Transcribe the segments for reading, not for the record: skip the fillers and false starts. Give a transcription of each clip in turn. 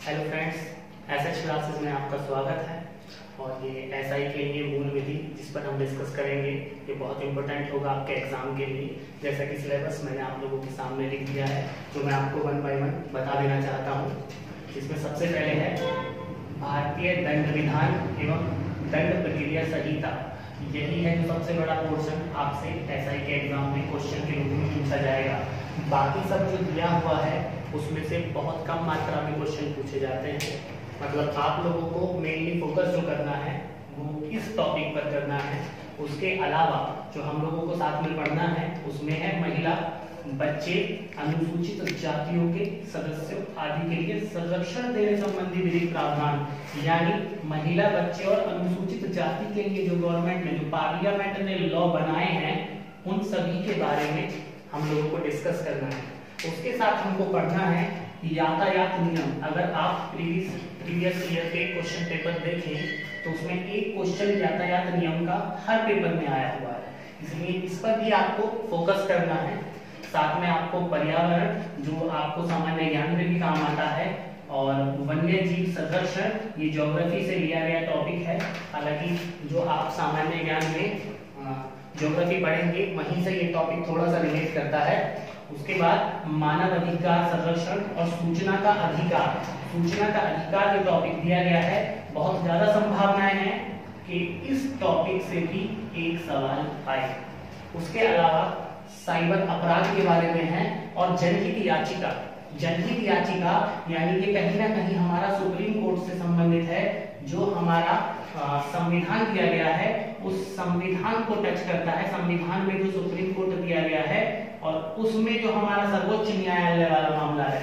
Hello friends, SH classes में आपका स्वागत है। और ये एसआई के लिए मूल विधि जिस पर हम डिस्कस करेंगे, ये बहुत इंपॉर्टेंट होगा आपके एग्जाम के लिए। जैसा कि सिलेबस मैंने आप लोगों के सामने लिख दिया है, जो मैं आपको 1 बाय 1 बता देना चाहता हूँ। इसमें सबसे पहले है भारतीय दंड विधान एवं दंड प्रक्रिया संहिता। यही है जो सबसे बड़ा पोर्शन आपसे एसआई के एग्जाम में क्वेश्चन के रूप में पूछा जाएगा। बाकी सब जो दिया हुआ है उसमें से बहुत कम मात्रा में क्वेश्चन पूछे जाते हैं। मतलब आप लोगों को मेनली फोकस जो करना है वो इस टॉपिक पर करना है। उसके अलावा जो हम लोगों को साथ में पढ़ना है उसमें है महिला, बच्चे, अनुसूचित जातियों के सदस्यों आदि के लिए संरक्षण देने संबंधी विधिक प्रावधान। यानी महिला, बच्चे और अनुसूचित जाति के लिए जो गवर्नमेंट ने, जो पार्लियामेंट ने लॉ बनाए हैं, उन सभी के बारे में हम लोगों को डिस्कस करना है। उसके साथ हमको पढ़ना है यातायात नियम। अगर आप प्रीवियस ईयर के क्वेश्चन पेपर देखें तो उसमें एक क्वेश्चन यातायात नियम का हर पेपर में आया हुआ है, इसलिए इस पर भी आपको फोकस करना है। साथ में आपको पर्यावरण, जो आपको सामान्य ज्ञान में भी काम आता है, और वन्य जीव संरक्षण, ये ज्योग्राफी से लिया गया टॉपिक है। हालांकि जो आप सामान्य ज्ञान में ज्योग्राफी पढ़ेंगे वहीं से ये टॉपिक थोड़ा सा रिलेट करता है। उसके बाद मानव अधिकार संरक्षण और सूचना का अधिकार। सूचना का अधिकार जो टॉपिक दिया गया है, बहुत ज्यादा संभावनाएं हैं कि इस टॉपिक से भी एक सवाल आए। उसके अलावा साइबर अपराध के बारे में है, और जनहित याचिका। जनहित याचिका यानी कि कहीं ना कहीं हमारा सुप्रीम कोर्ट से संबंधित है। जो हमारा संविधान दिया गया है उस संविधान को टच करता है। संविधान में जो सुप्रीम कोर्ट दिया गया है और उसमें जो हमारा सर्वोच्च न्यायालय वाला मामला है,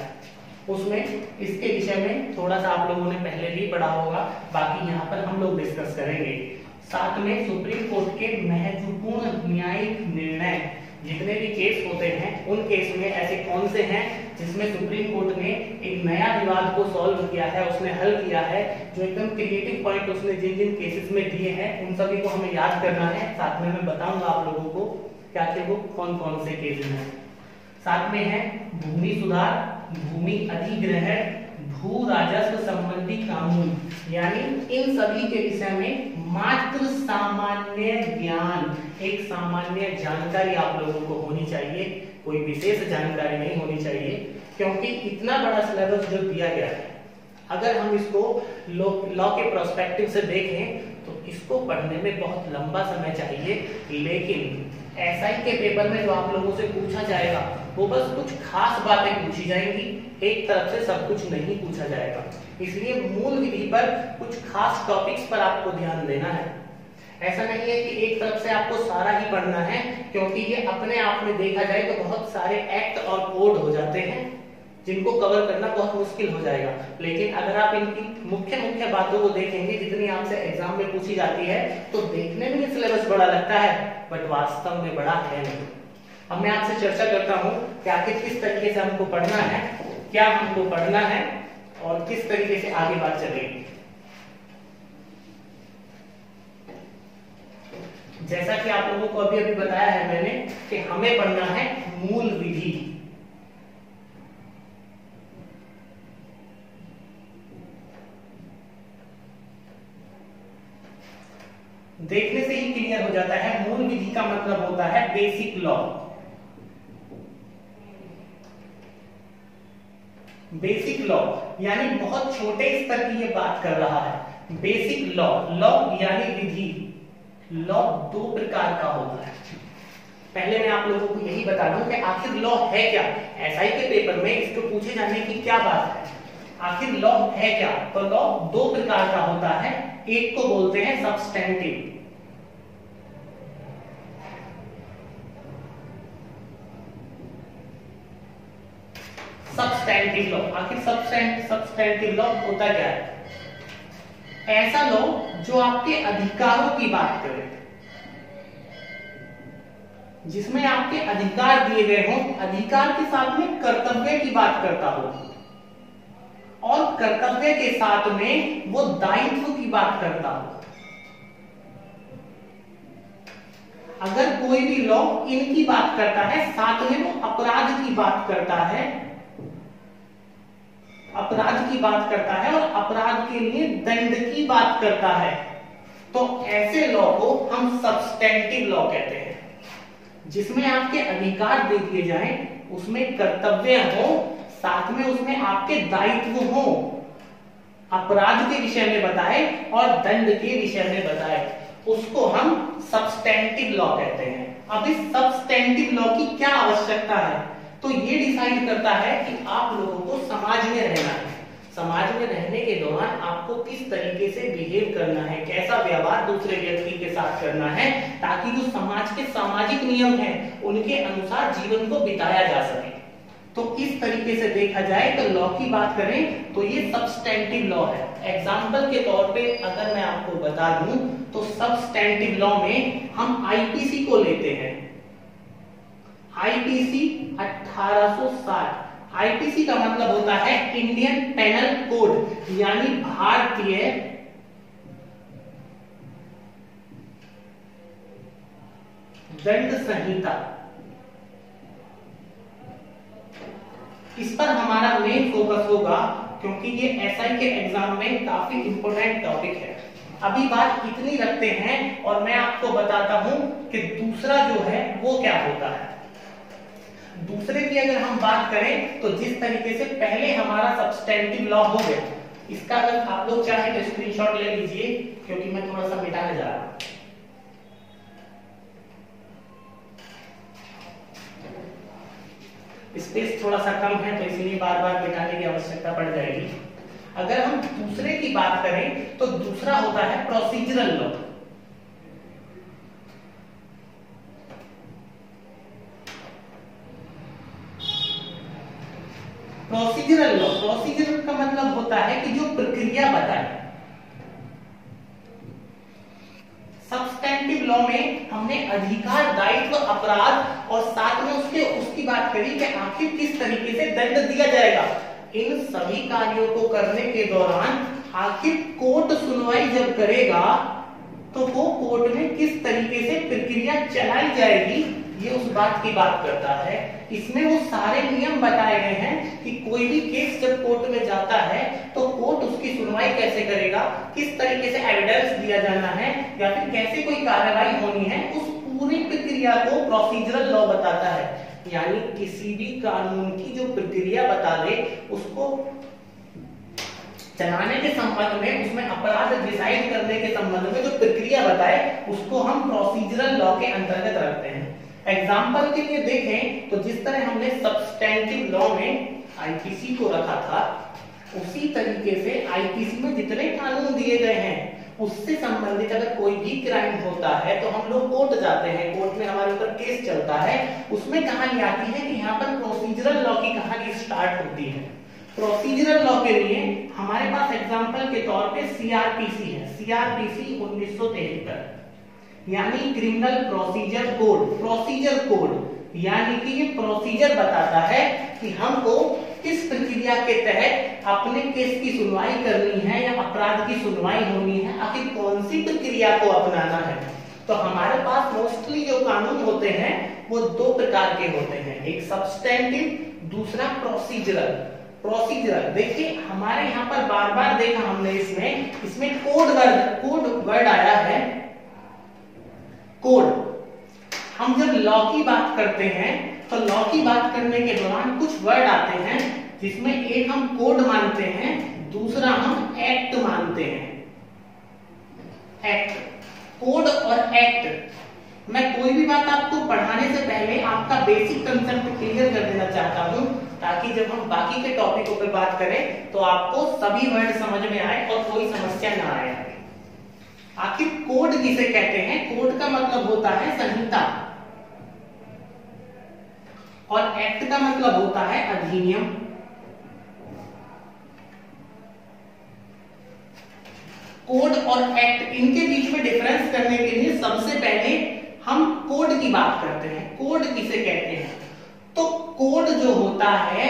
उसमें इसके विषय में थोड़ा सा आप लोगों ने पहले भी पढ़ा होगा, बाकी यहाँ पर हम लोग डिस्कस करेंगे। साथ में सुप्रीम कोर्ट के महत्वपूर्ण न्यायिक निर्णय, जितने भी केस होते हैं उन केस में ऐसे कौन से हैं जिसमें सुप्रीम कोर्ट ने एक नया विवाद को सॉल्व किया है, उसने हल किया है, जो एकदम क्रिएटिव पॉइंट उसने जिन जिन केसेस में दिए हैं उन सभी को हमें याद करना है। साथ में मैं बताऊंगा आप लोगों को क्या कि वो कौन कौन से केसेस हैं। साथ में है भूमि सुधार, भूमि अधिग्रहण, भू राजस्व संबंधी कानून। यानी इन सभी के विषय में मात्र सामान्य ज्ञान, एक सामान्य जानकारी आप लोगों को होनी चाहिए, कोई विशेष जानकारी नहीं होनी चाहिए। क्योंकि इतना बड़ा सिलेबस जो दिया गया है, अगर हम इसको लॉ के प्रोस्पेक्टिव से देखें तो इसको पढ़ने में बहुत लंबा समय चाहिए। लेकिन एसआई के पेपर में जो आप लोगों से पूछा जाएगा वो बस कुछ खास बातें पूछी जाएंगी, एक तरफ से सब कुछ नहीं पूछा जाएगा। इसलिए मूल विधि पर कुछ खास टॉपिक्स पर आपको ध्यान देना है। ऐसा नहीं है कि एक तरफ से आपको सारा ही पढ़ना है, क्योंकि ये अपने आप में देखा जाए तो बहुत सारे एक्ट और कोड हो जाते हैं जिनको कवर करना बहुत मुश्किल हो जाएगा। लेकिन अगर आप इनकी मुख्य मुख्य बातों को देखेंगे, जितनी आपसे एग्जाम में पूछी जाती है, तो देखने में सिलेबस बड़ा लगता है बट वास्तव में बड़ा है नहीं। अब मैं आपसे चर्चा करता हूँ कि आखिर किस तरीके से हमको पढ़ना है, क्या हमको पढ़ना है और किस तरीके से आगे बात चलेगी। जैसा कि आप लोगों को अभी अभी बताया है मैंने कि हमें पढ़ना है मूल विधि। देखने से ही क्लियर हो जाता है, मूल विधि का मतलब होता है बेसिक लॉ। बेसिक लॉ यानी बहुत छोटे स्तर की ये बात कर रहा है। बेसिक लॉ, लॉ यानी विधि। लॉ दो प्रकार का होता है। पहले मैं आप लोगों को यही बता दूं कि आखिर लॉ है क्या। एसआई के पेपर में इसको पूछे जाने की क्या बात है, आखिर लॉ है क्या। तो लॉ दो प्रकार का होता है। एक को बोलते हैं सब्सटेंटिव। सब्सटेंटिव लॉ, आखिर सब्सटेंटिव लॉ होता क्या है? ऐसा लॉ जो आपके अधिकारों की बात करे, जिसमें आपके अधिकार दिए गए हों, अधिकार के साथ में कर्तव्य की बात करता हो, और कर्तव्य के साथ में वो दायित्व की बात करता हो। अगर कोई भी लॉ इनकी बात करता है, साथ में वो अपराध की बात करता है, अपराध की बात करता आपके लिए दंड की बात करता है, तो ऐसे लॉ को हम सब्सटेंटिव लॉ कहते हैं, जिसमें आपके अधिकार दे दिए जाएं, उसमें कर्तव्य हो, साथ में उसमें आपके दायित्व हो, अपराध के विषय में बताए और दंड के विषय में बताए, उसको हम सब्सटेंटिव लॉ कहते हैं। अब इस सब्सटेंटिव लॉ की क्या आवश्यकता है, तो ये डिसाइड करता है कि आप लोगों को समाज में रहना है, समाज में रहने के दौरान आपको किस तरीके से बिहेव करना है, कैसा व्यवहार दूसरे व्यक्ति के साथ करना है, ताकि जो समाज के सामाजिक नियम हैं उनके अनुसार जीवन को बिताया जा सके। तो इस तरीके से देखा जाए तो लॉ की बात करें तो ये सब्सटेंटिव लॉ है। एग्जाम्पल के तौर पे अगर मैं आपको बता दूं तो सब्सटेंटिव लॉ में हम आईपीसी को लेते हैं। आईपीसी 1860, आईपीसी का मतलब होता है इंडियन पेनल कोड, यानी भारतीय दंड संहिता। इस पर हमारा मेन फोकस होगा क्योंकि ये एसआई के एग्जाम में काफी इंपॉर्टेंट टॉपिक है। अभी बात इतनी रखते हैं और मैं आपको बताता हूं कि दूसरा जो है वो क्या होता है। दूसरे की अगर हम बात करें तो जिस तरीके से पहले हमारा सब्सटेंटिव लॉ हो गया, इसका अगर आप लोग चाहें तो स्क्रीनशॉट ले लीजिए क्योंकि मैं थोड़ा सा मिटाने जा रहा हूं। स्पेस थोड़ा सा कम है तो इसलिए बार बार मिटाने की आवश्यकता पड़ जाएगी। अगर हम दूसरे की बात करें तो दूसरा होता है procedural law. Procedural law, procedure का मतलब होता है कि जो प्रक्रिया बताए। सब्सटेंटिव लॉ में हमने अधिकार, दायित्व, अपराध और साथ में उसकी बात करी कि आखिर किस तरीके से दंड दिया जाएगा। इन सभी कार्यों को करने के दौरान आखिर कोर्ट सुनवाई जब करेगा तो वो कोर्ट में किस तरीके से प्रक्रिया चलाई जाएगी, ये उस बात की बात करता है। इसमें वो सारे नियम बताए गए हैं कि कोई भी केस जब कोर्ट में जाता है तो कोर्ट उसकी सुनवाई कैसे करेगा, किस तरीके से एविडेंस दिया जाना है या फिर कैसे कोई कार्रवाई होनी है, उस पूरी प्रक्रिया को प्रोसीजरल लॉ बताता है। यानी किसी भी कानून की जो प्रक्रिया बता दे, उसको चलाने के संबंध में, उसमें अपराध डिसाइड करने के संबंध में जो प्रक्रिया बताए, उसको हम प्रोसीजरल लॉ के अंतर्गत रखते हैं। एग्जाम्पल के लिए देखें तो जिस तरह हमने सब्सटेंटिव लॉ में आईपीसी को रखा था, उसी तरीके से आईपीसी में जितने कानून दिए गए हैं उससे संबंधित अगर कोई भी क्राइम होता है तो हम लोग कोर्ट जाते हैं, कोर्ट में हमारे ऊपर केस चलता है। उसमें कहानी आती है कि यहाँ पर प्रोसीजरल लॉ की कहानी स्टार्ट होती है। प्रोसीजरल लॉ के लिए हमारे पास एग्जाम्पल के तौर पे सीआरपीसी है, सीआरपीसी 1973, यानी criminal procedure code. Procedure code यानी कि ये प्रोसीजर बताता है कि हमको किस प्रक्रिया के तहत अपने केस की सुनवाई करनी है या अपराध की सुनवाई होनी है, आखिर कौन सी प्रक्रिया को अपनाना है। तो हमारे पास मोस्टली जो कानून होते हैं वो दो प्रकार के होते हैं, एक सब्सटेंटिव, दूसरा प्रोसीजरल। प्रोसीजरल देखिए हमारे यहाँ पर बार बार देखा हमने, इसमें कोड वर्ड आया है। कोड, हम जब लॉ की बात करते हैं तो लॉ की बात करने के दौरान कुछ वर्ड आते हैं जिसमें एक हम कोड मानते हैं, दूसरा हम एक्ट मानते हैं। एक्ट, कोड और एक्ट। मैं कोई भी बात आपको पढ़ाने से पहले आपका बेसिक कंसेप्ट क्लियर कर देना चाहता हूं, ताकि जब हम बाकी के टॉपिकों पर बात करें तो आपको सभी वर्ड समझ में आए और कोई समस्या ना आए। आखिर कोड किसे कहते हैं? कोड का मतलब होता है संहिता और एक्ट का मतलब होता है अधिनियम। कोड और एक्ट, इनके बीच में डिफरेंस करने के लिए सबसे पहले हम कोड की बात करते हैं। कोड किसे कहते हैं? तो कोड जो होता है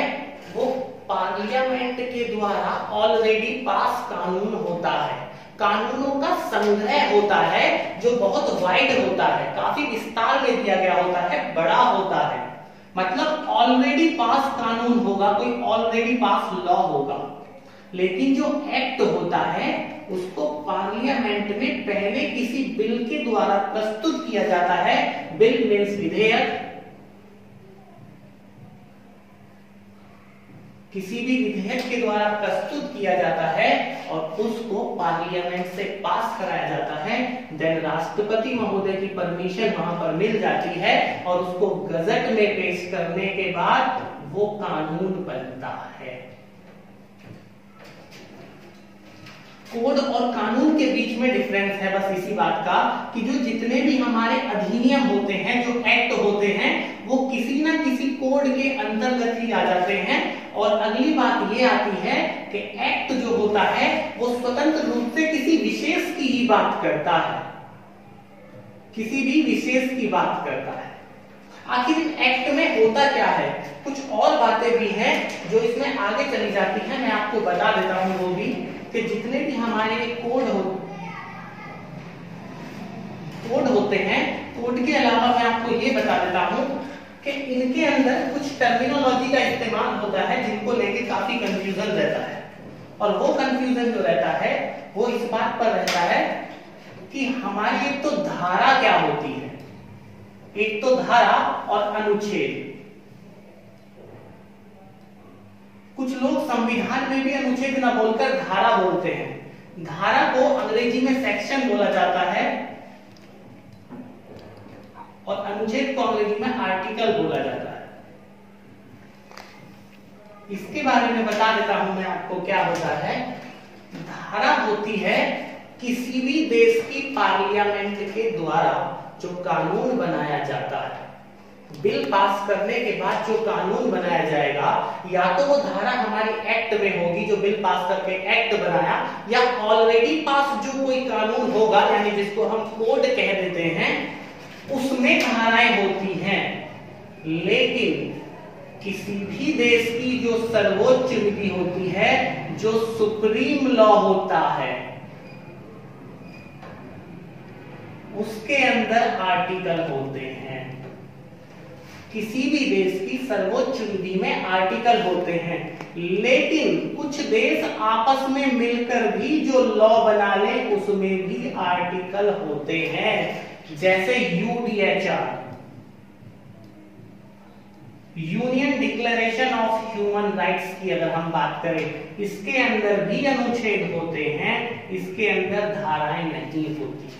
वो पार्लियामेंट के द्वारा ऑलरेडी पास कानून होता है, कानूनों का संग्रह होता है जो बहुत वाइड होता है, काफी विस्तार में दिया गया होता है, बड़ा होता है। मतलब ऑलरेडी पास कानून होगा, कोई ऑलरेडी पास लॉ होगा। लेकिन जो एक्ट होता है उसको पार्लियामेंट में पहले किसी बिल के द्वारा प्रस्तुत किया जाता है। बिल मीन्स विधेयक। किसी भी विधेयक के द्वारा प्रस्तुत किया जाता है और उसको पार्लियामेंट से पास कराया जाता है। देन राष्ट्रपति महोदय की परमिशन वहां पर मिल जाती है और उसको गजट में पेश करने के बाद वो कानून बनता है। कोड और कानून के बीच में डिफरेंस है बस इसी बात का कि जो जितने भी हमारे अधिनियम होते हैं, जो एक्ट होते हैं, वो किसी ना किसी कोड के अंतर्गत ही आ जाते हैं। और अगली बात ये आती है कि एक्ट जो होता है वो स्वतंत्र रूप से किसी विशेष की ही बात करता है, किसी भी विशेष की बात करता है। आखिर एक्ट में होता क्या है? कुछ और बातें भी हैं जो इसमें आगे चली जाती हैं, मैं आपको बता देता हूं वो भी कि जितने भी हमारे कोड होते हैं, कोड के अलावा मैं आपको ये बता देता हूं कि इनके अंदर कुछ टर्मिनोलॉजी का इस्तेमाल होता है जिनको लेके काफी कंफ्यूजन रहता है। और वो कंफ्यूजन जो रहता है वो इस बात पर रहता है कि हमारी एक तो धारा क्या होती है, एक तो धारा और अनुच्छेद। कुछ लोग संविधान में भी अनुच्छेद ना बोलकर धारा बोलते हैं। धारा को अंग्रेजी में सेक्शन बोला जाता है और अनुच्छेद को अंग्रेजी में आर्टिकल बोला जाता है। इसके बारे में बता देता हूं मैं आपको क्या होता है। धारा होती है किसी भी देश की पार्लियामेंट के द्वारा जो कानून बनाया जाता है, बिल पास करने के बाद जो कानून बनाया जाएगा, या तो वो धारा हमारी एक्ट में होगी जो बिल पास करके एक्ट बनाया, या ऑलरेडी पास जो कोई कानून होगा यानी जिसको हम कोड कह देते हैं, उसमें धाराएं होती हैं। लेकिन किसी भी देश की जो सर्वोच्च विधि होती है, जो सुप्रीम लॉ होता है, उसके अंदर आर्टिकल होते हैं। किसी भी देश की सर्वोच्च विधि में आर्टिकल होते हैं, लेकिन कुछ देश आपस में मिलकर भी जो लॉ बना ले उसमें भी आर्टिकल होते हैं। जैसे UDHR, union declaration of human rights की अगर हम बात करें, इसके अंदर भी अनुच्छेद होते हैं, इसके अंदर धाराएं नहीं होती।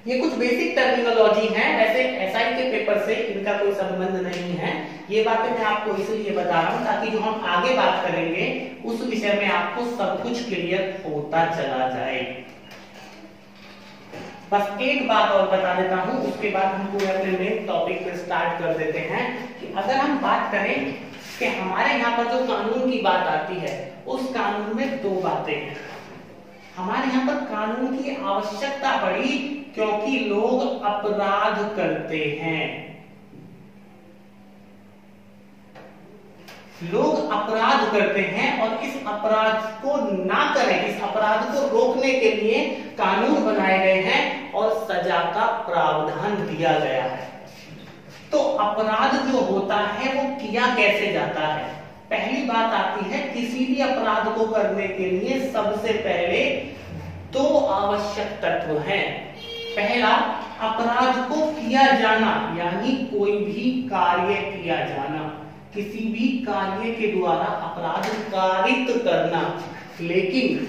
ये कुछ बेसिक टर्मिनोलॉजी है, वैसे एसआई के पेपर से इनका कोई संबंध नहीं है। ये बातें मैं आपको इसलिए बता रहा हूं ताकि जो हम आगे बात करेंगे उस विषय में आपको सब कुछ क्लियर होता चला जाए। बस एक बात और बता देता हूं, उसके बाद हम पूरे अपने मेन टॉपिक पे स्टार्ट कर देते हैं कि अगर हम बात करें कि हमारे यहाँ पर जो कानून की बात आती है, उस कानून में दो बातें हैं। हमारे यहाँ पर कानून की आवश्यकता पड़ी क्योंकि लोग अपराध करते हैं। लोग अपराध करते हैं और इस अपराध को ना करें, इस अपराध को रोकने के लिए कानून बनाए गए हैं और सजा का प्रावधान दिया गया है। तो अपराध जो होता है वो किया कैसे जाता है? पहली बात आती है, किसी भी अपराध को करने के लिए सबसे पहले दो आवश्यक तत्व हैं। पहला, अपराध को किया जाना, यानी कोई भी कार्य किया जाना, किसी भी कार्य के द्वारा अपराध कारित करना। लेकिन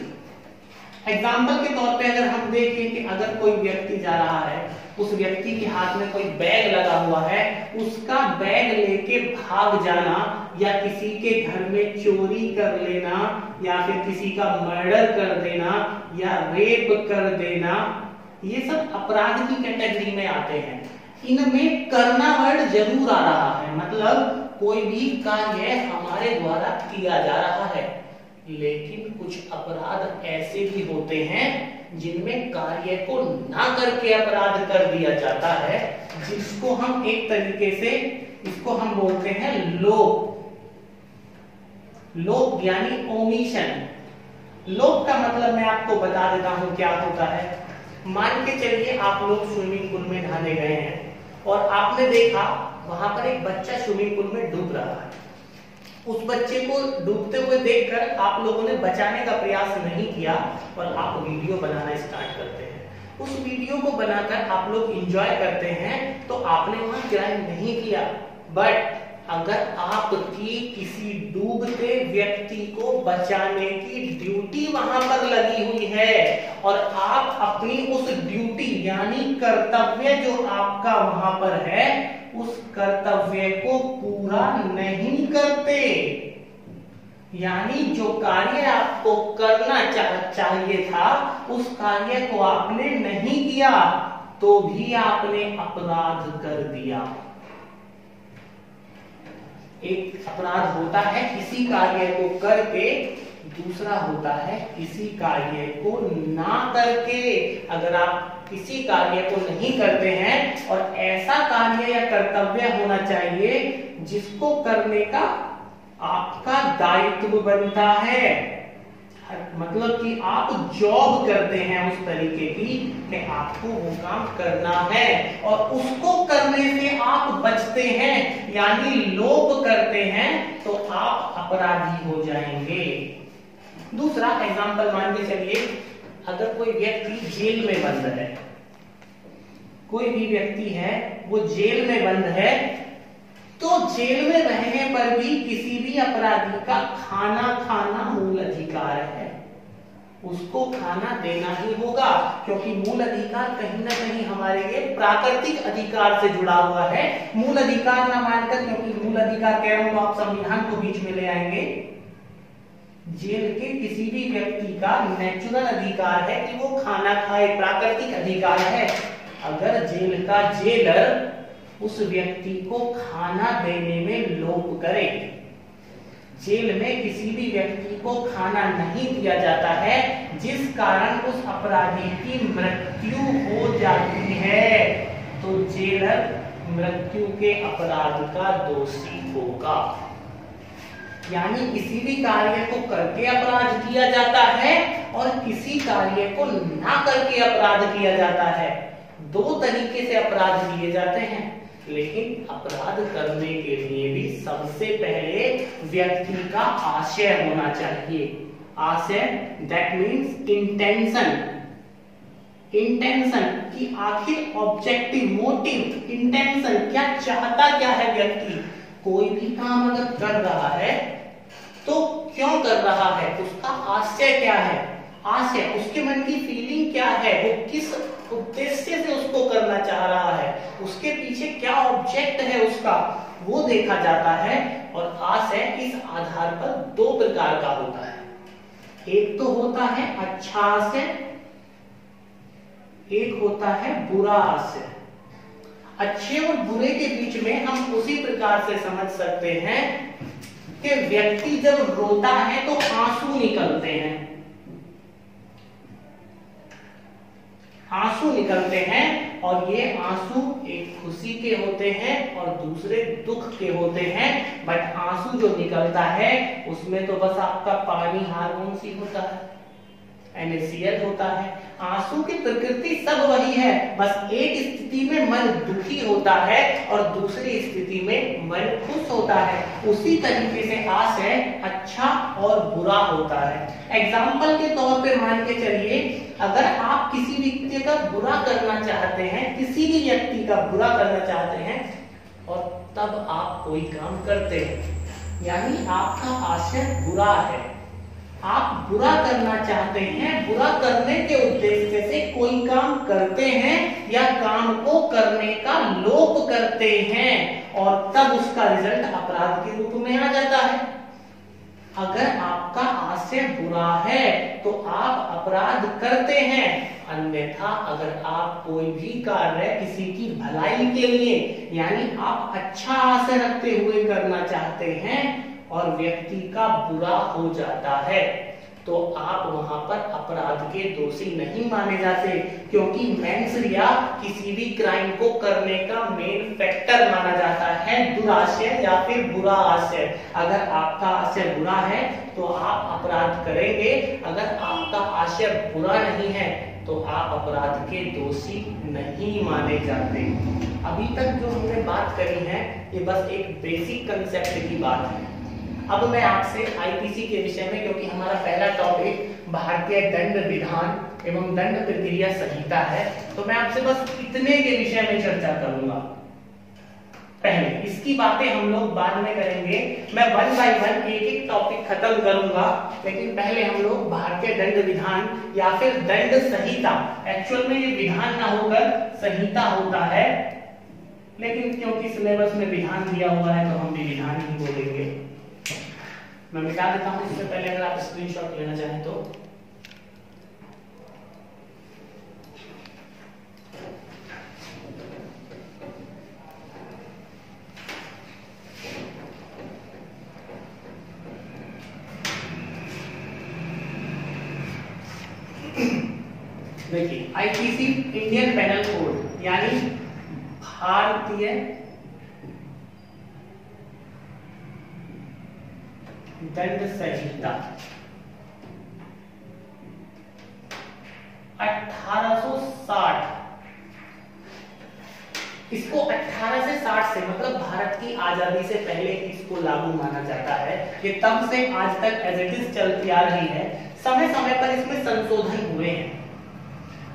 एग्जाम्पल के तौर पे अगर हम देखें कि अगर कोई व्यक्ति जा रहा है, उस व्यक्ति के हाथ में कोई बैग लगा हुआ है, उसका बैग लेके भाग जाना या किसी के घर में चोरी कर लेना या फिर किसी का मर्डर कर देना या रेप कर देना, ये सब अपराध की कैटेगरी में आते हैं। इनमें करना वर्ड जरूर आ रहा है, मतलब कोई भी कार्य हमारे द्वारा किया जा रहा है। लेकिन कुछ अपराध ऐसे भी होते हैं जिनमें कार्य को ना करके अपराध कर दिया जाता है, जिसको हम एक तरीके से इसको हम बोलते हैं लोप। लोप यानी ओमिशन। लोप का मतलब मैं आपको बता देता हूं क्या होता है। मान के चलिए आप लोग स्विमिंग पूल में नहाने गए हैं और आपने देखा वहां पर एक बच्चा स्विमिंग पूल में डूब रहा है। उस बच्चे को डूबते हुए देखकर आप लोगों ने बचाने का प्रयास नहीं किया और आप वीडियो बनाना स्टार्ट करते हैं। उस वीडियो को बनाकर आप लोग एंजॉय करते हैं, तो आपने वहां क्राइम नहीं किया। बट अगर आपकी किसी डूबते व्यक्ति को बचाने की ड्यूटी वहां पर लगी हुई है और आप अपनी उस ड्यूटी यानी कर्तव्य जो आपका वहां पर है, उस कर्तव्य को पूरा नहीं करते, यानी जो कार्य आपको करना चाहिए था उस कार्य को आपने नहीं किया, तो भी आपने अपराध कर दिया। एक अपराध होता है किसी कार्य को करके, दूसरा होता है किसी कार्य को ना करके। अगर आप किसी कार्य को नहीं करते हैं और ऐसा कार्य या कर्तव्य होना चाहिए जिसको करने का आपका दायित्व बनता है, मतलब कि आप जॉब करते हैं उस तरीके की कि आपको वो काम करना है और उसको करने से आप बचते हैं यानी लोभ करते हैं, तो आप अपराधी हो जाएंगे। दूसरा एग्जांपल मान के चलिए, अगर कोई व्यक्ति जेल में बंद है, कोई भी व्यक्ति है वो जेल में बंद है, तो जेल में रहने पर भी किसी भी अपराधी का खाना खाना मूल अधिकार है, उसको खाना देना ही होगा, क्योंकि मूल अधिकार कहीं ना कहीं हमारे लिए प्राकृतिक अधिकार से जुड़ा हुआ है। मूल अधिकार ना मानकर, क्योंकि मूल अधिकार कह रहा हूं तो आप संविधान को बीच में ले आएंगे। जेल के किसी भी व्यक्ति का नेचुरल अधिकार है कि वो खाना खाए, प्राकृतिक अधिकार है। अगर जेल का जेलर उस व्यक्ति को खाना देने में लोभ करे, जेल में किसी भी व्यक्ति को खाना नहीं दिया जाता है जिस कारण उस अपराधी की मृत्यु हो जाती है, तो जेलर मृत्यु के अपराध का दोषी होगा। यानी किसी भी कार्य को करके अपराध किया जाता है और किसी कार्य को ना करके अपराध किया जाता है। दो तरीके से अपराध किए जाते हैं, लेकिन अपराध करने के लिए भी सबसे पहले व्यक्ति का आशय होना चाहिए। आशय दैट मीन्स इंटेंशन, इंटेंशन कि आखिर ऑब्जेक्टिव, मोटिव, इंटेंशन क्या चाहता क्या है व्यक्ति। कोई भी काम अगर कर रहा है तो क्यों कर रहा है, उसका आशय क्या है, आशय उसके मन की फीलिंग क्या है, वो किस उद्देश्य से उसको करना चाह रहा है, उसके पीछे क्या ऑब्जेक्ट है उसका, वो देखा जाता है। और आशय इस आधार पर दो प्रकार का होता है, एक तो होता है अच्छा आशय, एक होता है बुरा आशय। अच्छे और बुरे के बीच में हम उसी प्रकार से समझ सकते हैं कि व्यक्ति जब रोता है तो आंसू निकलते हैं, आंसू निकलते हैं और ये आंसू एक खुशी के होते हैं और दूसरे दुख के होते हैं। बट आंसू जो निकलता है उसमें तो बस आपका पानी हार्मोन सी होता है, NaCl होता है। आंसू की प्रकृति सब वही है, बस एक स्थिति में मन दुखी होता है और दूसरी स्थिति में मन खुश होता है। उसी तरीके से आशय अच्छा और बुरा होता है। एग्जाम्पल के तौर पे मान के चलिए, अगर आप किसी व्यक्ति का बुरा करना चाहते हैं, किसी भी व्यक्ति का बुरा करना चाहते हैं और तब आप कोई काम करते हैं, यानी आपका आशय बुरा है, आप बुरा करना चाहते हैं, बुरा करने के उद्देश्य से कोई काम करते हैं या काम को करने का लोभ करते हैं और तब उसका रिजल्ट अपराध के रूप में आ जाता है। अगर आपका आशय बुरा है तो आप अपराध करते हैं, अन्यथा अगर आप कोई भी कार्य किसी की भलाई के लिए, यानी आप अच्छा आशय रखते हुए करना चाहते हैं और व्यक्ति का बुरा हो जाता है, तो आप वहां पर अपराध के दोषी नहीं माने जाते, क्योंकि मेंस या किसी भी क्राइम को करने का मेन फैक्टर माना जाता है दुराशय या फिर बुरा आशय। अगर आपका आशय बुरा है तो आप अपराध करेंगे, अगर आपका आशय बुरा नहीं है तो आप अपराध के दोषी नहीं माने जाते। अभी तक जो हमने बात करी है ये बस एक बेसिक कंसेप्ट की बात है। अब मैं आपसे आईपीसी के विषय में, क्योंकि हमारा पहला टॉपिक भारतीय दंड विधान एवं दंड प्रक्रिया संहिता है, तो मैं आपसे बस इतने के विषय में चर्चा करूंगा। पहले इसकी बातें हम लोग बाद में करेंगे, मैं 1 बाय 1 एक एक टॉपिक खत्म करूंगा, लेकिन पहले हम लोग भारतीय दंड विधान या फिर दंड संहिता, एक्चुअल में ये विधान ना होकर संहिता होता है, लेकिन क्योंकि सिलेबस में विधान दिया हुआ है तो हम भी विधान ही बोलेंगे। मैं मिटा देता हूं इससे पहले, अगर आप स्क्रीनशॉट लेना चाहें तो। देखिए, आईपीसी इंडियन पेनल कोड यानी भारतीय दंड संहिता 1860, इसको 18 से 60 से मतलब भारत की आजादी से पहले इसको लागू माना जाता है। ये तब से आज तक एज इट इज चलती आ रही है। समय समय पर इसमें संशोधन हुए हैं।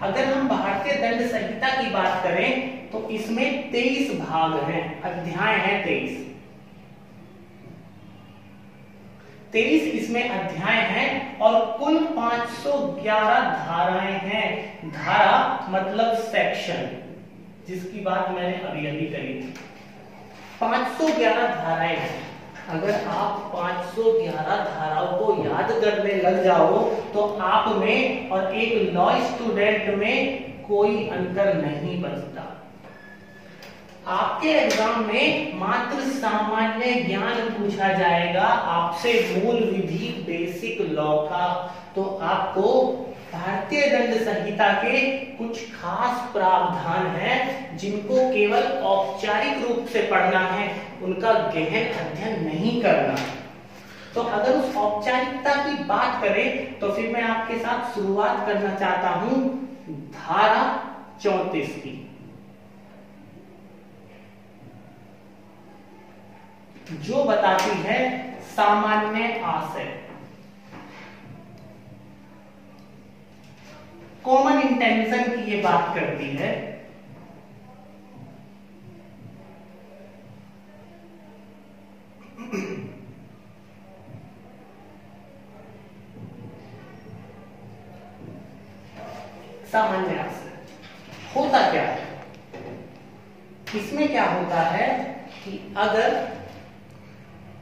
अगर हम भारतीय दंड संहिता की बात करें तो इसमें 23 भाग हैं, अध्याय हैं 23 इसमें अध्याय हैं और कुल 511 धाराएं हैं। धारा मतलब सेक्शन, जिसकी बात मैंने अभी अभी करी थी। 511 धाराएं हैं। अगर आप 511 धाराओं को याद करने लग जाओ तो आप में और एक लॉ स्टूडेंट में कोई अंतर नहीं बचता। आपके एग्जाम में मात्र सामान्य ज्ञान पूछा जाएगा आपसे, मूल विधि बेसिक लॉ का। तो आपको भारतीय दंड संहिता के कुछ खास प्रावधान हैं जिनको केवल औपचारिक रूप से पढ़ना है, उनका गहन अध्ययन नहीं करना। तो अगर उस औपचारिकता की बात करें तो फिर मैं आपके साथ शुरुआत करना चाहता हूं धारा 34 की, जो बताती है सामान्य आशय, कॉमन इंटेंशन की ये बात करती है। सामान्य आशय होता क्या है? इसमें क्या होता है कि अगर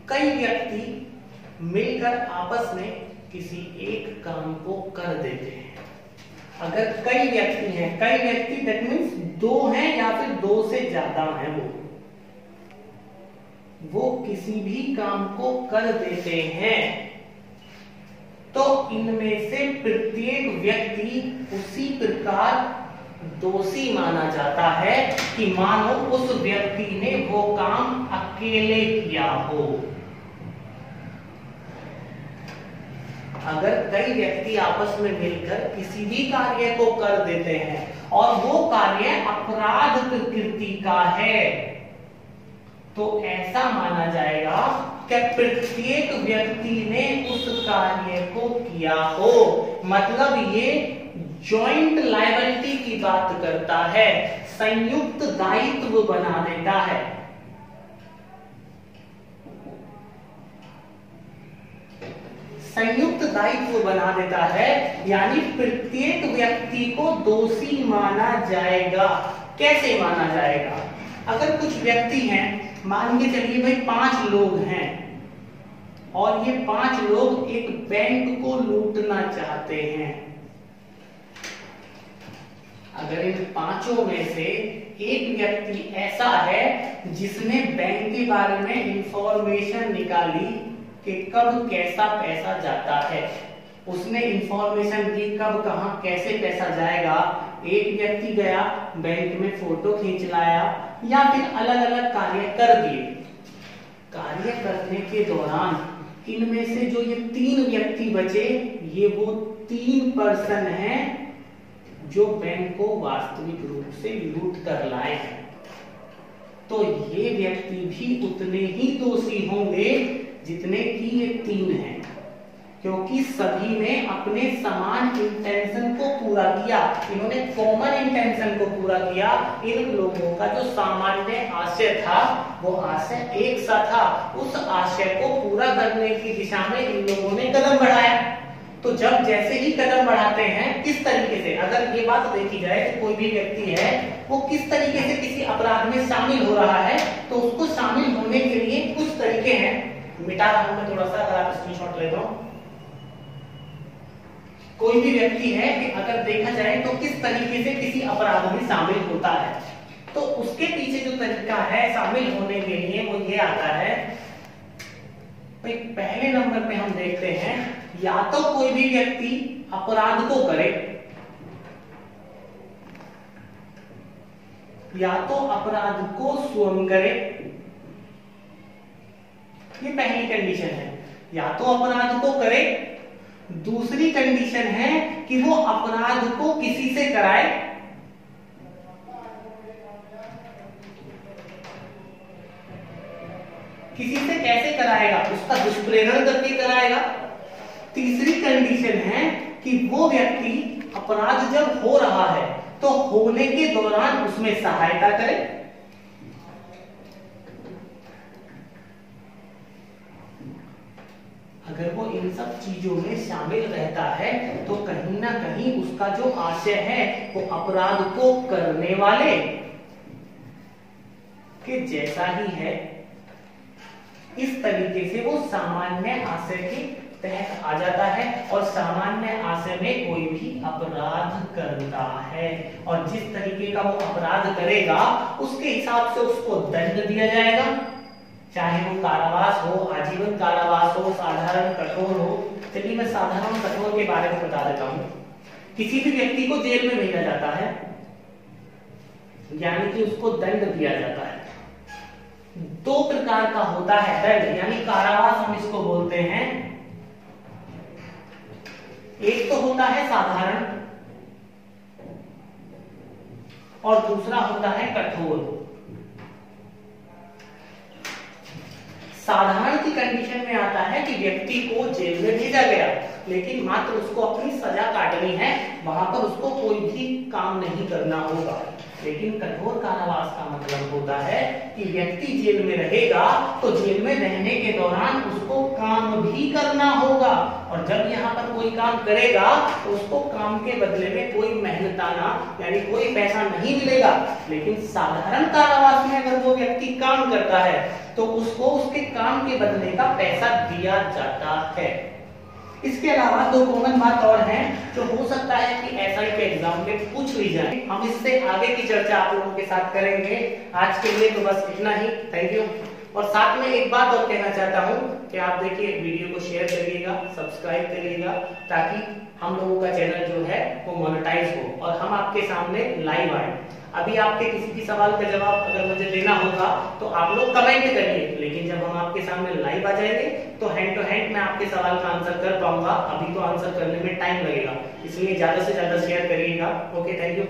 कई व्यक्ति मिलकर आपस में किसी एक काम को कर देते हैं, अगर कई व्यक्ति हैं, कई व्यक्ति दैट मीन्स 2 हैं या फिर 2 से ज्यादा हैं, वो किसी भी काम को कर देते हैं, तो इनमें से प्रत्येक व्यक्ति उसी प्रकार दोषी माना जाता है कि मानो उस व्यक्ति ने वो काम अकेले किया हो। अगर कई व्यक्ति आपस में मिलकर किसी भी कार्य को कर देते हैं और वो कार्य अपराध प्रकृति का है, तो ऐसा माना जाएगा कि प्रत्येक व्यक्ति ने उस कार्य को किया हो। मतलब ये जॉइंट लायबिलिटी की बात करता है, संयुक्त दायित्व बना देता है। संयुक्त दायित्व बना देता है, यानी प्रत्येक व्यक्ति को दोषी माना जाएगा। कैसे माना जाएगा? अगर कुछ व्यक्ति हैं, मान के चलिए भाई 5 लोग हैं और ये 5 लोग एक बैंक को लूटना चाहते हैं। अगर इन 5 में से एक व्यक्ति ऐसा है जिसने बैंक के बारे में इंफॉर्मेशन निकाली कि कब कैसा पैसा जाता है, उसने इंफॉर्मेशन दी कब कहां कैसे पैसा जाएगा। एक व्यक्ति गया बैंक में फोटो खींच लाया या फिर अलग अलग कार्य कर दिए। कार्य करने के दौरान इनमें से जो ये 3 व्यक्ति बचे, ये वो 3 पर्सन हैं जो बैंक को वास्तविक रूप से लूट कर लाए हैं। तो ये व्यक्ति भी उतने ही दोषी होंगे जितने की ये 3 हैं, क्योंकि सभी ने अपने समान इंटेंशन को पूरा किया, इन्होंने कॉमन इंटेंशन को पूरा किया। इन लोगों का जो सामान्य आशय था वो आशय एक सा था, उस आशय को पूरा करने की दिशा में इन लोगों ने कदम बढ़ाया। तो जब जैसे ही कदम बढ़ाते हैं, किस तरीके से, अगर ये बात देखी जाए कि कोई भी व्यक्ति है वो किस तरीके से किसी अपराध में शामिल हो रहा है, तो उसको शामिल होने के लिए कुछ तरीके हैं। मिटा रहा हूं मैं थोड़ा सा, अगर आप स्क्रीनशॉट ले लो। कोई भी व्यक्ति है कि अगर देखा जाए तो किस तरीके से किसी अपराध में शामिल होता है, तो उसके पीछे जो तरीका है शामिल होने के लिए वो ये आता है। पहले नंबर पे हम देखते हैं, या तो कोई भी व्यक्ति अपराध को करे, या तो अपराध को स्वयं करे, ये पहली कंडीशन है, या तो अपराध को करे। दूसरी कंडीशन है कि वो अपराध को किसी से कराए, किसी से कैसे कराएगा, उसका दुष्प्रेरण करके कराएगा। तीसरी कंडीशन है कि वो व्यक्ति अपराध जब हो रहा है तो होने के दौरान उसमें सहायता करे। अगर वो इन सब चीजों में शामिल रहता है तो कहीं ना कहीं उसका जो आशय है वो अपराध को करने वाले के जैसा ही है। इस तरीके से वो सामान्य आशय के तहत आ जाता है और सामान्य आशय में कोई भी अपराध करता है, और जिस तरीके का वो अपराध करेगा उसके हिसाब से उसको दंड दिया जाएगा, चाहे वो कारावास हो, आजीवन कारावास हो, साधारण कठोर हो। चलिए मैं साधारण कठोर के बारे में बता देता हूं। किसी भी व्यक्ति को जेल में भेजा जाता है, यानी कि उसको दंड दिया जाता है। 2 प्रकार का होता है दंड, यानी कारावास हम इसको बोलते हैं। एक तो होता है साधारण और दूसरा होता है कठोर। साधारण की कंडीशन में आता है कि व्यक्ति को जेल में भेजा गया, लेकिन मात्र उसको अपनी सजा काटनी है, वहां पर उसको कोई भी काम नहीं करना होगा। लेकिन कठोर कारावास का मतलब होता है कि व्यक्ति जेल में रहेगा तो जेल में रहने के दौरान उसको काम भी करना होगा, और जब यहाँ पर कोई काम करेगा तो उसको काम के बदले में कोई मेहनताना यानी कोई पैसा नहीं मिलेगा। लेकिन साधारण कारावास में अगर वो व्यक्ति काम करता है तो उसको उसके काम के बदले का पैसा दिया जाता है। इसके अलावा 2 कॉमन बात और हैं जो हो सकता है कि एसआई के एग्जाम में पूछ ली जाए, हम इससे आगे की चर्चा आप लोगों के साथ करेंगे। आज के लिए तो बस इतना ही, थैंक यू। और साथ में एक बात और कहना चाहता हूं कि आप देखिए वीडियो को शेयर करिएगा, सब्सक्राइब करिएगा, ताकि हम लोगों का चैनल जो है वो मोनेटाइज हो और हम आपके सामने लाइव आए। अभी आपके किसी भी सवाल का जवाब अगर मुझे देना होगा तो आप लोग कमेंट करिए, लेकिन जब हम आपके सामने लाइव आ जाएंगे तो हैंड टू हैंड मैं आपके सवाल का आंसर कर पाऊंगा। अभी तो आंसर करने में टाइम लगेगा, इसलिए ज्यादा से ज्यादा शेयर करिएगा। Okay, thank you.